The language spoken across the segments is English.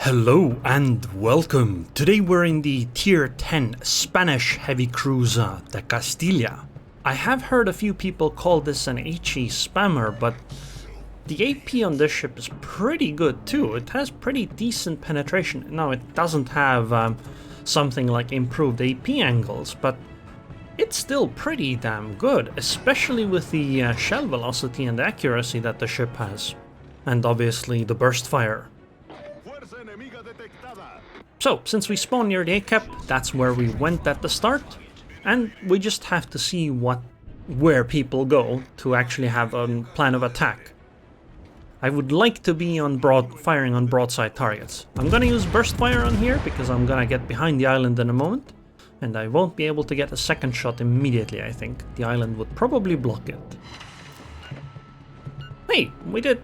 Hello and welcome. Today we're in the Tier 10 Spanish heavy cruiser, the Castilla. I have heard a few people call this an HE spammer, but the AP on this ship is pretty good too. It has pretty decent penetration. Now it doesn't have something like improved AP angles, but it's still pretty damn good, especially with the shell velocity and accuracy that the ship has. And obviously the burst fire. So, since we spawned near the A-cap, that's where we went at the start, and we just have to see where people go to actually have a plan of attack. I would like to be on firing on broadside targets. I'm gonna use burst fire on here because I'm gonna get behind the island in a moment, and I won't be able to get a second shot immediately, I think. The island would probably block it. Hey, we did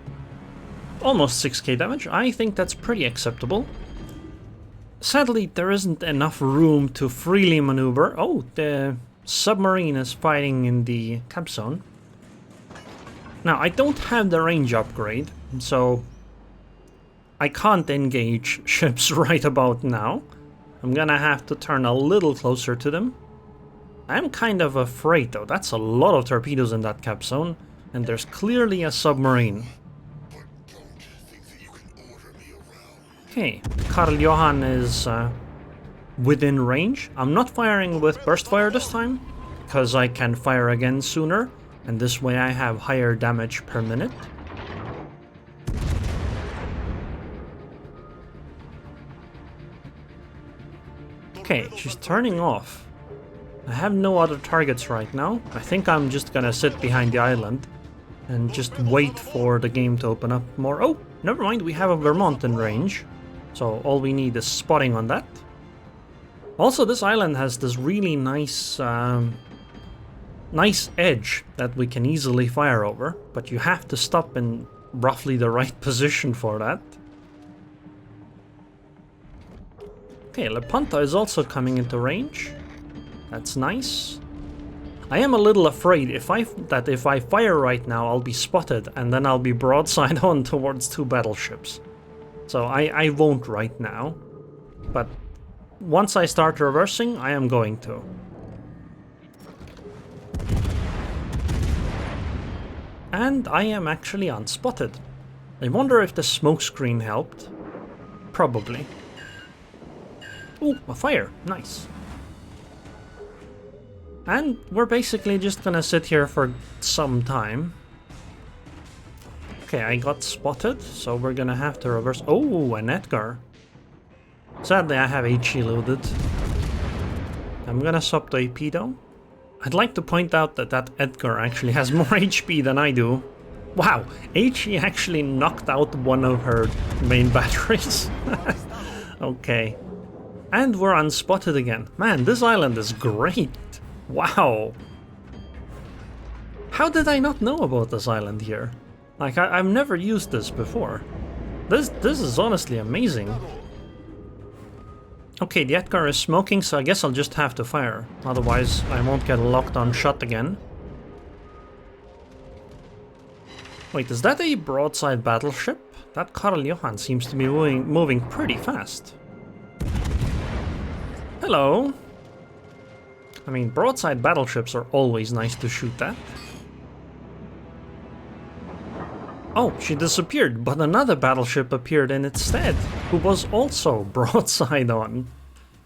almost 6k damage. I think that's pretty acceptable. Sadly, there isn't enough room to freely maneuver. Oh, the submarine is fighting in the cap zone. Now, I don't have the range upgrade, so I can't engage ships right about now. I'm gonna have to turn a little closer to them. I'm kind of afraid, though. That's a lot of torpedoes in that cap zone, and there's clearly a submarine. Okay, Karl Johan is within range. I'm not firing with burst fire this time, because I can fire again sooner, and this way I have higher damage per minute. Okay, she's turning off. I have no other targets right now. I think I'm just gonna sit behind the island and just wait for the game to open up more. Oh, never mind, we have a Vermont in range. So all we need is spotting on that. Also, this island has this really nice edge that we can easily fire over, but you have to stop in roughly the right position for that. Okay, Lepanto is also coming into range. That's nice. I am a little afraid if I fire right now, I'll be spotted and then I'll be broadside on towards two battleships. So I won't right now, but once I start reversing, I am going to. And I am actually unspotted. I wonder if the smoke screen helped. Probably. Ooh, a fire. Nice. And we're basically just gonna sit here for some time. Okay, I got spotted, so we're gonna have to reverse. Oh, an Edgar. Sadly, I have HE loaded. I'm gonna swap the AP though. I'd like to point out that Edgar actually has more HP than I do. Wow, HE actually knocked out one of her main batteries. Okay. And we're unspotted again. Man, this island is great. Wow. How did I not know about this island here? Like, I've never used this before. This is honestly amazing. Okay, the Edgar is smoking, so I guess I'll just have to fire. Otherwise, I won't get a locked on shot again. Wait, is that a broadside battleship? That Karl Johan seems to be moving pretty fast. Hello. I mean, broadside battleships are always nice to shoot at. Oh, she disappeared, but another battleship appeared in its stead, who was also broadside on.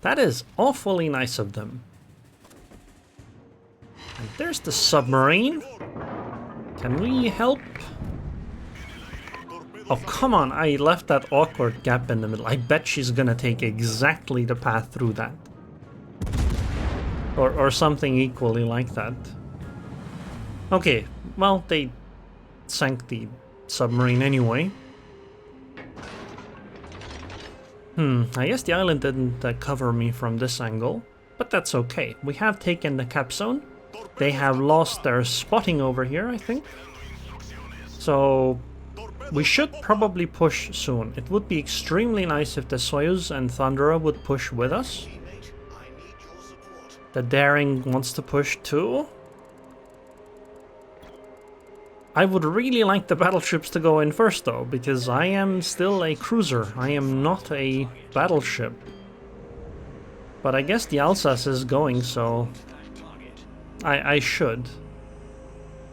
That is awfully nice of them. And there's the submarine. Can we help? Oh, come on, I left that awkward gap in the middle. I bet she's gonna take exactly the path through that. Or something equally like that. Okay, well, they sank the submarine anyway. I guess the island didn't cover me from this angle, but that's okay. We have taken the cap zone. They have lost their spotting over here, I think. So we should probably push soon. It would be extremely nice if the Soyuz and Thunderer would push with us. The Daring wants to push too. I would really like the battleships to go in first though, because I am still a cruiser. I am not a battleship. But I guess the Alsace is going, so I should.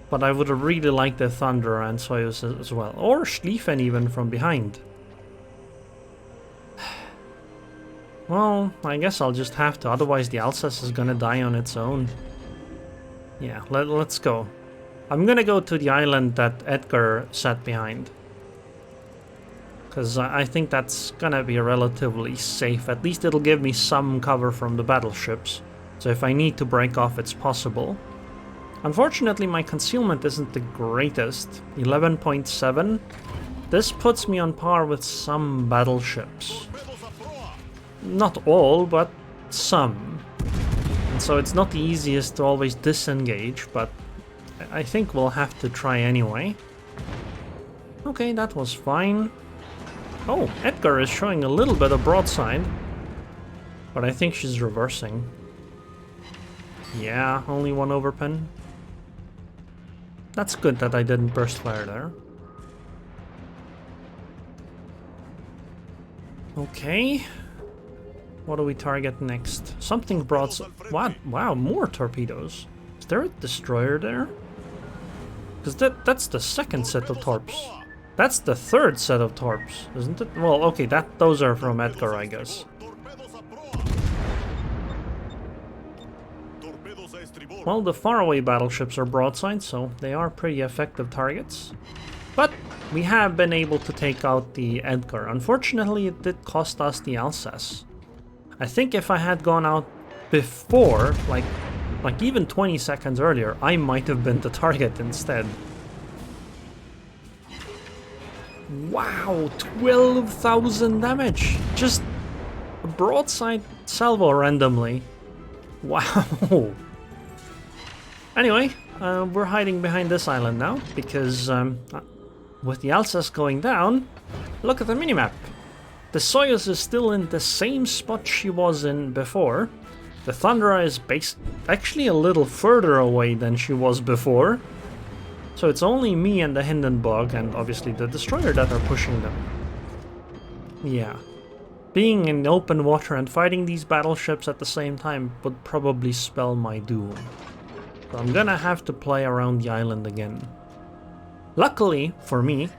But I would really like the Thunder and Soyuz as well. Or Schlieffen even from behind. Well, I guess I'll just have to, otherwise the Alsace is gonna die on its own. Yeah, let's go. I'm gonna go to the island that Edgar sat behind. Because I think that's gonna be relatively safe. At least it'll give me some cover from the battleships. So if I need to break off, it's possible. Unfortunately, my concealment isn't the greatest. 11.7. This puts me on par with some battleships. Not all, but some. And so it's not the easiest to always disengage, but I think we'll have to try anyway. Okay, that was fine. Oh, Edgar is showing a little bit of broadside. But I think she's reversing. Yeah, only one overpin. That's good that I didn't burst fire there. Okay. What do we target next? Something broadside. What? Wow, more torpedoes. Is there a destroyer there? Because that's the second set of torps. That's the third set of torps, isn't it? Well, okay, those are from Edgar, I guess. Well, the faraway battleships are broadside, so they are pretty effective targets. But we have been able to take out the Edgar. Unfortunately, it did cost us the Alsace. I think if I had gone out before, like even 20 seconds earlier, I might have been the target instead. Wow, 12,000 damage! Just a broadside salvo randomly. Wow! Anyway, we're hiding behind this island now, because with the Alsace going down, look at the minimap. The Soyuz is still in the same spot she was in before. The Thunderer is actually a little further away than she was before. So it's only me and the Hindenburg and obviously the destroyer that are pushing them. Yeah. Being in open water and fighting these battleships at the same time would probably spell my doom. So I'm gonna have to play around the island again. Luckily for me,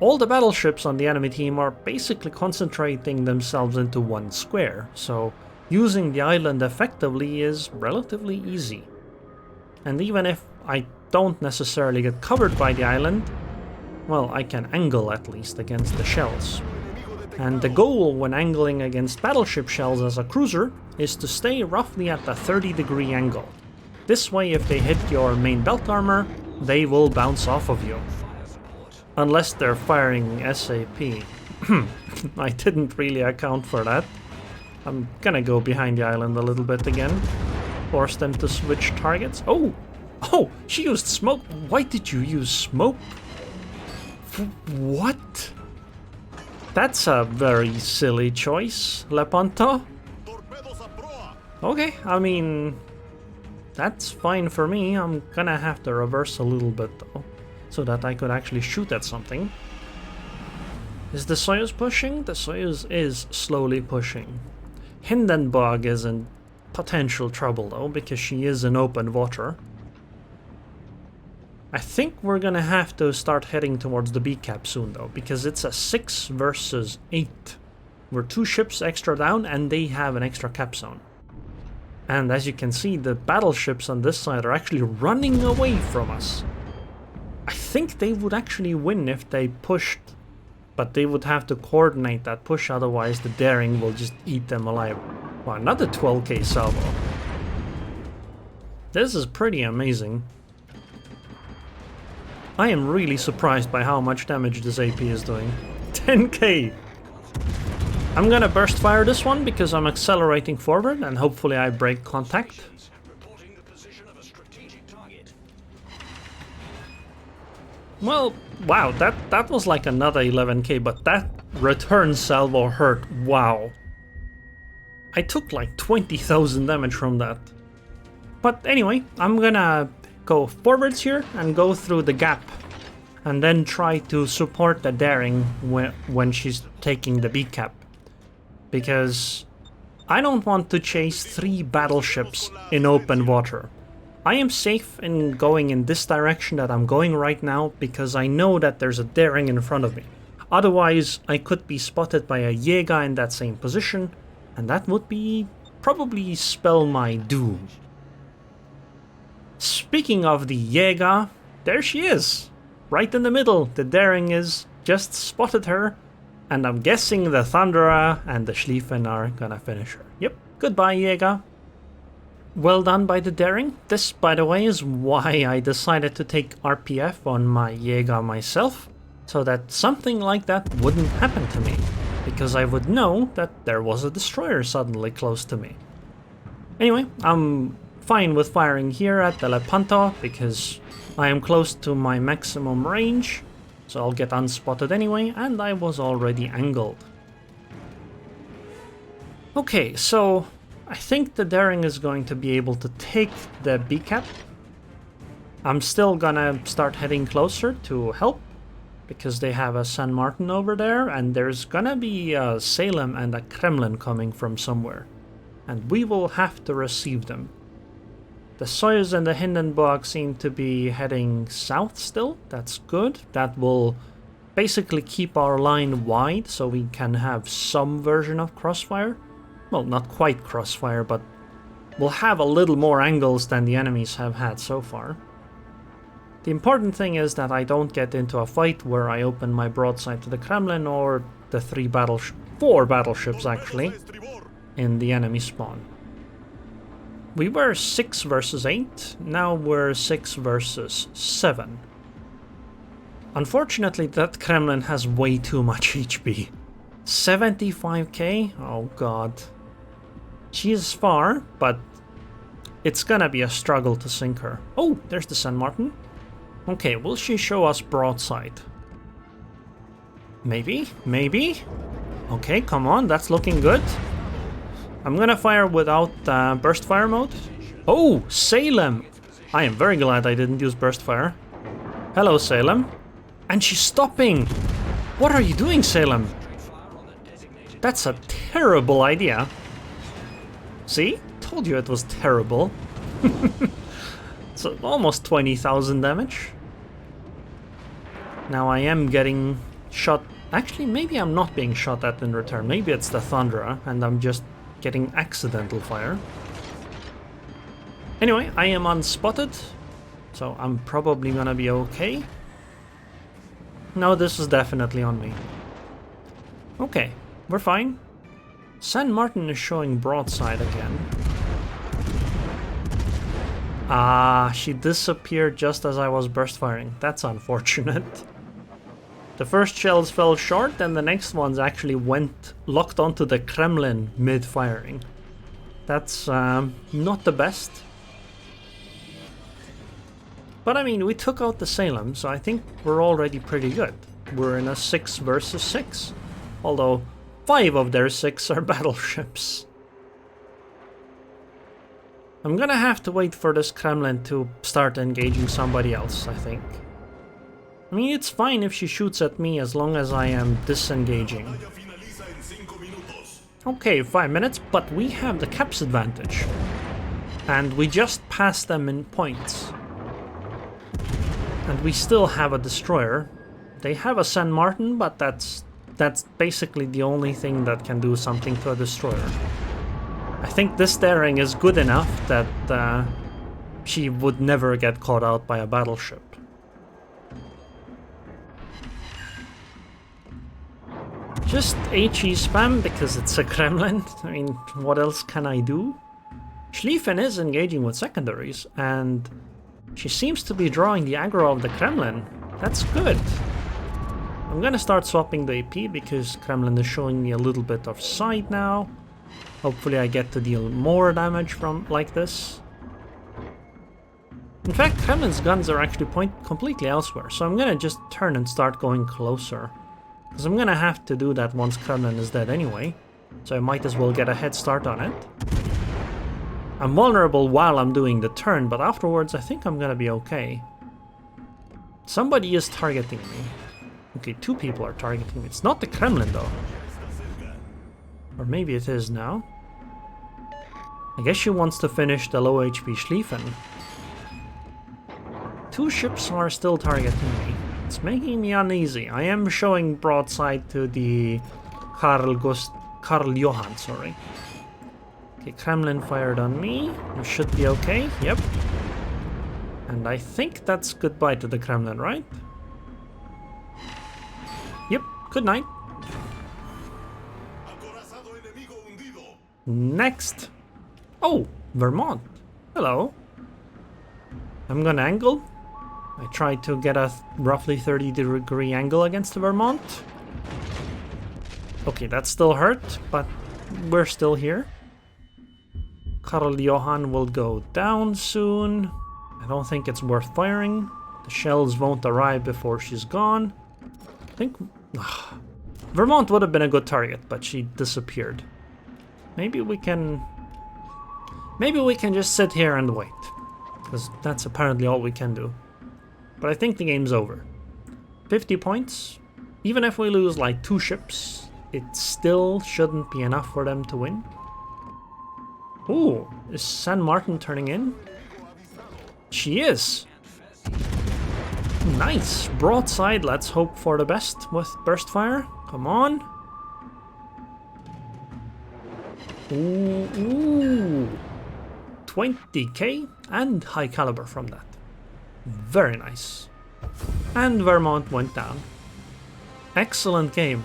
all the battleships on the enemy team are basically concentrating themselves into one square, so using the island effectively is relatively easy. And even if I don't necessarily get covered by the island, well, I can angle at least against the shells. And the goal when angling against battleship shells as a cruiser is to stay roughly at a 30-degree angle. This way, if they hit your main belt armor, they will bounce off of you. Unless they're firing SAP. I didn't really account for that. I'm gonna go behind the island a little bit again. Force them to switch targets. Oh! Oh! She used smoke! Why did you use smoke? What? That's a very silly choice, Lepanto. Okay, I mean... that's fine for me. I'm gonna have to reverse a little bit though, so that I could actually shoot at something. Is the Soyuz pushing? The Soyuz is slowly pushing. Hindenburg is in potential trouble though, because she is in open water. I think we're gonna have to start heading towards the B cap soon though, because it's a 6 versus 8. We're 2 ships extra down and they have an extra cap zone. And as you can see, the battleships on this side are actually running away from us. I think they would actually win if they pushed, but they would have to coordinate that push, otherwise the daring will just eat them alive. Wow, another 12k salvo. This is pretty amazing. I am really surprised by how much damage this AP is doing. 10k! I'm gonna burst fire this one because I'm accelerating forward and hopefully I break contact. Well, wow, that was like another 11k, but that return salvo hurt, wow. I took like 20,000 damage from that. But anyway, I'm gonna go forwards here and go through the gap and then try to support the daring when she's taking the B cap. Because I don't want to chase 3 battleships in open water. I am safe in going in this direction that I'm going right now because I know that there's a daring in front of me. Otherwise, I could be spotted by a Jäger in that same position, and that would be probably spell my doom. Speaking of the Jäger, there she is, right in the middle. The daring is just spotted her, and I'm guessing the Thunderer and the Schlieffen are gonna finish her. Yep, goodbye Jäger. Well done by the daring. This, by the way, is why I decided to take RPF on my Jäger myself, so that something like that wouldn't happen to me, because I would know that there was a destroyer suddenly close to me. Anyway, I'm fine with firing here at the Lepanto, because I am close to my maximum range, so I'll get unspotted anyway, and I was already angled. Okay, so I think the daring is going to be able to take the B cap. I'm still gonna start heading closer to help, because they have a San Martin over there, and there's gonna be a Salem and a Kremlin coming from somewhere, and we will have to receive them. The Soyuz and the Hindenburg seem to be heading south still. That's good. That will basically keep our line wide so we can have some version of crossfire. Well, not quite crossfire, but we'll have a little more angles than the enemies have had so far. The important thing is that I don't get into a fight where I open my broadside to the Kremlin or the 4 battleships actually in the enemy spawn. We were 6 versus 8, now we're 6 versus 7. Unfortunately, that Kremlin has way too much HP. 75k? Oh god. She is far, but it's gonna be a struggle to sink her. Oh, there's the San Martin. Okay, will she show us broadside? Maybe? Maybe? Okay, come on, that's looking good. I'm gonna fire without burst fire mode. Oh, Salem! I am very glad I didn't use burst fire. Hello, Salem. And she's stopping! What are you doing, Salem? That's a terrible idea. See? Told you it was terrible. So almost 20,000 damage. Now I am getting shot. Actually, maybe I'm not being shot at in return. Maybe it's the Thunderer and I'm just getting accidental fire. Anyway, I am unspotted, so I'm probably gonna be okay. No, this is definitely on me. Okay, we're fine. San Martin is showing broadside again. Ah, she disappeared just as I was burst firing. That's unfortunate. The first shells fell short and the next ones actually locked onto the Kremlin mid-firing. That's not the best. But I mean, we took out the Salem, so I think we're already pretty good. We're in a 6 versus 6. Although 5 of their 6 are battleships. I'm gonna have to wait for this Kremlin to start engaging somebody else, I think. I mean, it's fine if she shoots at me as long as I am disengaging. Okay, 5 minutes, but we have the caps advantage. And we just passed them in points. And we still have a destroyer. They have a San Martin, but that's basically the only thing that can do something to a destroyer. I think this daring is good enough that she would never get caught out by a battleship. Just HE spam because it's a Kremlin. I mean, what else can I do? Schlieffen is engaging with secondaries, and she seems to be drawing the aggro of the Kremlin. That's good. I'm gonna start swapping the AP because Kremlin is showing me a little bit of side now. Hopefully I get to deal more damage from like this. In fact, Kremlin's guns are actually pointed completely elsewhere, so I'm gonna just turn and start going closer. Because I'm gonna have to do that once Kremlin is dead anyway, so I might as well get a head start on it. I'm vulnerable while I'm doing the turn, but afterwards I think I'm gonna be okay. Somebody is targeting me. Okay, 2 people are targeting me. It's not the Kremlin though. Or maybe it is now. I guess she wants to finish the low HP Schlieffen. 2 ships are still targeting me. It's making me uneasy. I am showing broadside to the Karl Johann, sorry. Okay, Kremlin fired on me. We should be okay, yep. And I think that's goodbye to the Kremlin, right? Yep, good night. Next. Oh, Vermont. Hello. I'm gonna angle. I tried to get a roughly 30-degree angle against the Vermont. Okay, that still hurt, but we're still here. Karl Johann will go down soon. I don't think it's worth firing. The shells won't arrive before she's gone. I think... Vermont would have been a good target, but she disappeared. Maybe we can just sit here and wait. Because that's apparently all we can do. But I think the game's over. 50 points. Even if we lose like 2 ships, it still shouldn't be enough for them to win. Ooh, is San Martin turning in? She is! Nice! Broadside, let's hope for the best with burst fire. Come on! Ooh! 20k and high caliber from that. Very nice. And Vermont went down. Excellent game.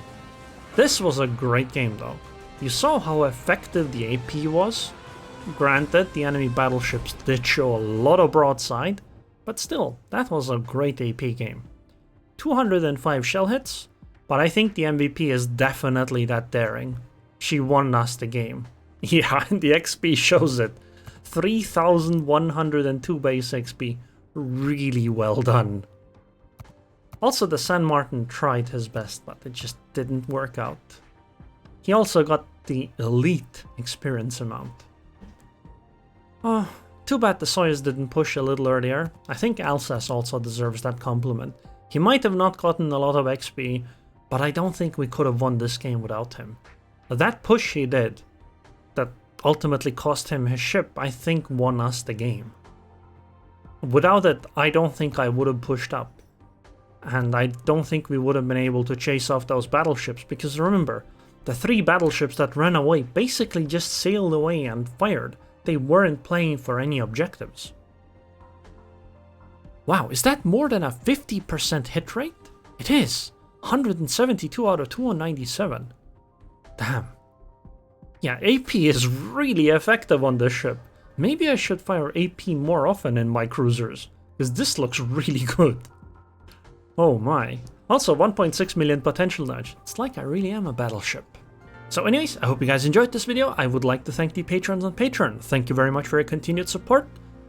This was a great game though. You saw how effective the AP was? Granted, the enemy battleships did show a lot of broadside, but still, that was a great AP game. 205 shell hits, but I think the MVP is definitely that daring. She won us the game. Yeah, and the XP shows it. 3,102 base XP. Really well done. Also, the San Martin tried his best, but it just didn't work out. He also got the elite experience amount. Oh, too bad the Soyuz didn't push a little earlier. I think Alsace also deserves that compliment. He might have not gotten a lot of XP, but I don't think we could have won this game without him. That push he did, that ultimately cost him his ship, I think won us the game. Without it, I don't think I would have pushed up. And I don't think we would have been able to chase off those battleships, because remember, the 3 battleships that ran away basically just sailed away and fired. They weren't playing for any objectives. Wow, is that more than a 50% hit rate? It is! 172 out of 297. Damn. Yeah, AP is really effective on this ship. Maybe I should fire AP more often in my cruisers, because this looks really good. Oh my. Also 1.6 million potential damage. It's like I really am a battleship. So anyways, I hope you guys enjoyed this video. I would like to thank the patrons on Patreon. Thank you very much for your continued support,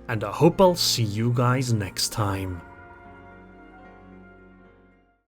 and I hope I'll see you guys next time.